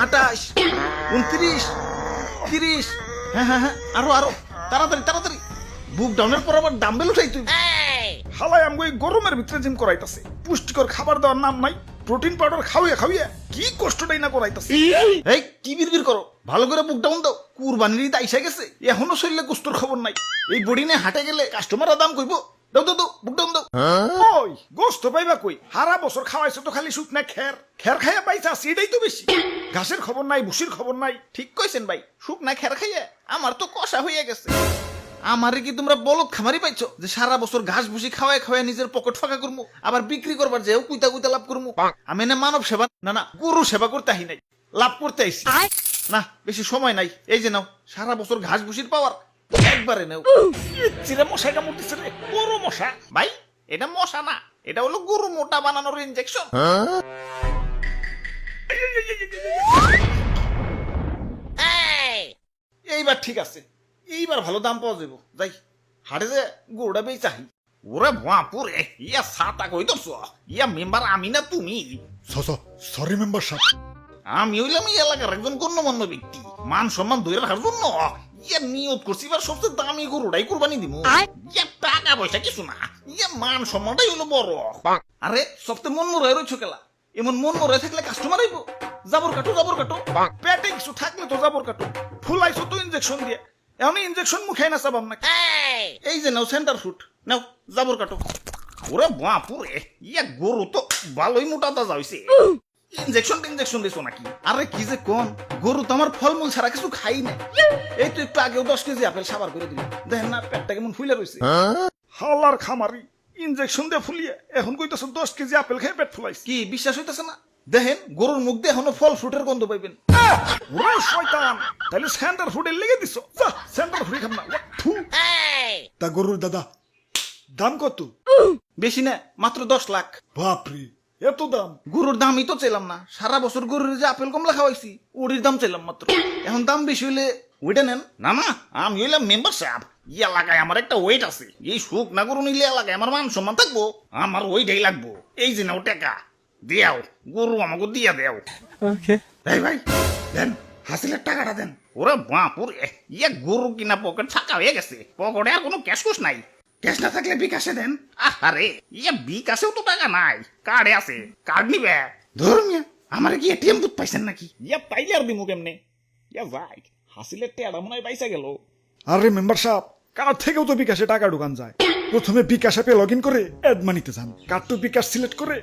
28, 29, 30, হ্যাঁ হ্যাঁ হ্যাঁ, আরো আরো তাড়াতাড়ি তাড়াতাড়ি। বুক ডাউনের পর আবার ডাম্বেল উঠাই তুই। হালাই আমগো এই গরমের ভিতরে জিম করাইতাছে, পুষ্টিকর খাবার দেওয়ার নাম নাই, প্রোটিন পাউডার খাওয়াইয়া খাওয়াইয়া কি কষ্টটাই না করাইতাছে। এই কি বিড়বিড় করো, ভালো করে বুক ডাউন দাও। কুরবানির ঈদ আইসা গেছে, এখনো শরীরে গোস্তর খবর নাই। এই বডি নিয়ে হাটে গেলে কাস্টমাররা দাম কইবো। দাও দাও দাও, বুক ডাউন দাও। ওই গোস্ত পাইবা কই? হারা বছর খাওয়াইছো তো খালি শুকনা খের, খের খাইয়া পাইছা সেটাই তো বেশি। ঘাসের খবর নাই, ভুসির খবর নাই। ঠিক কইছেন ভাই, শুকনা খের খাইয়া আমার তো কষা হইয়া গেছে। আমারে কি তোমরা বলদ খামারি পাইছো যে সারা বছর ঘাস ভুসি খাওয়ায় খাওয়ায় নিজের পকেট ফাঁকা করবো, আবার বিক্রি করবার যেও কুইতা কুইতা লাভ করবো? আমি না মানব সেবা না না গরু সেবা করতে আহি নাই, লাভ করতে আইছি। না বেশি সময় নাই, এই যে নাও সারা বছর ঘাস ভুসির পাওয়ার একবারে নেও। চিরে মশাই কামড় দিছে রে, বড় মশা। ভাই এটা মশা না, এটা হলো গরু মোটা বানানোর ইনজেকশন। এইবার ঠিক আছে, এইবার ভালো দাম পাওয়া যাবো। যাই হাটে যে গরুটা বেই চাহি। ওরে বাপুরে, ইয়া ছাতা কই ধরছ? ইয়া মেম্বার আমি না তুমি? সরি মেম্বার সাহেব। আমি হইলাম এই এলাকার একজন গণ্যমান্য ব্যক্তি, মান সম্মান ধরে রাখার জন্য ইয়া নিয়ত করছি এবার সবচেয়ে দামি গরুটাই কুরবানি দিব। ইয়া টাকা পয়সা কিছু না, ইয়া মান সম্মানটাই হলো বড়। আরে সবচেয়ে মন মরে রয়েছ খেলা, এমন মন মরে থাকলে কাস্টমার আইব। জাবর কাটো জাবর কাটো, পেটে কিছু থাকলে তো জাবর কাটো, ফুলাইছো তো ইনজেকশন দিয়ে, এখন ইনজেকশন মুখে না চাবাম না। এই যে নাও সেন্টার ফুট, নাও জাবর কাটো। ওরে বাপুরে, ইয়া গরু তো ভালোই মোটা তাজা হইছে। ইনজেকশন দিছো নাকি? আরে কি যে কোন, গরু তো আমার ফলমূল ছাড়া কিছু খাই না। এই তো একটু আগেও 10 কেজি আপেল সাবার করে দিল, দেখেন না পেটটা কেমন ফুলে রয়েছে। হালার খামারি, ইনজেকশন দিয়ে ফুলিয়ে এখন কইতাছো 10 কেজি আপেল খেয়ে পেট ফুলাইছে। কি বিশ্বাস হইতেছে না? দেখেন গরুর মুখ দিয়ে এখনো ফল ফ্রুটের গন্ধ পাইবেন। ওরে শয়তান, তাহলে সেন্টার ফুডে লেগে দিছো। যা সেন্টার ফুডে খাম না। থু। তা গরুর দাদা দাম কত? বেশি না, মাত্র 10 লাখ। বাপরে, এত দাম? গরুর দামই তো চাইলাম না, সারা বছর গরুর যে আপেল কমলা খাওয়াইছি ওটির দাম চাইলাম মাত্র। এখন দাম বেশি হইলে ওইটা নেন। না না, আমি হইলাম মেম্বার সাহেব, এই এলাকায় আমার একটা ওয়েট আছে। এই সুখ না গরু নিলে এলাকায় আমার মান সম্মান থাকবো, আমার ওইটাই লাগবো। এই যে নাও টাকা দেও, গরু আমাকে দিয়া দেও। এই ভাই দেন, হাসিলের টাকাটা দেন। ওরে বাপুরে, ইয়া গরু কিনা পকেট ফাঁকা হয়ে গেছে, পকেটে আর কোনো ক্যাশ কুশ নাই। ক্যাশ না থাকলে বিকাশে দেন। আরে ইয়া বিকাশেও তো টাকা নাই, কার্ডে আছে, কার্ড নিবে। ধরুন আমার কি এটিএম বুথ পাইছেন নাকি? ইয়া পাইলে আর দিমু কেমনে? ইয়া ভাই হাসিলের টেয়াটা মনে হয় পাইসা গেল। আরে মেম্বার সাহেব, কার্ড থেকেও তো বিকাশে টাকা ঢুকান যায়। প্রথমে বিকাশ অ্যাপে লগ ইন করে অ্যাড মানিতে যান, কার্ড টু বিকাশ সিলেক্ট করে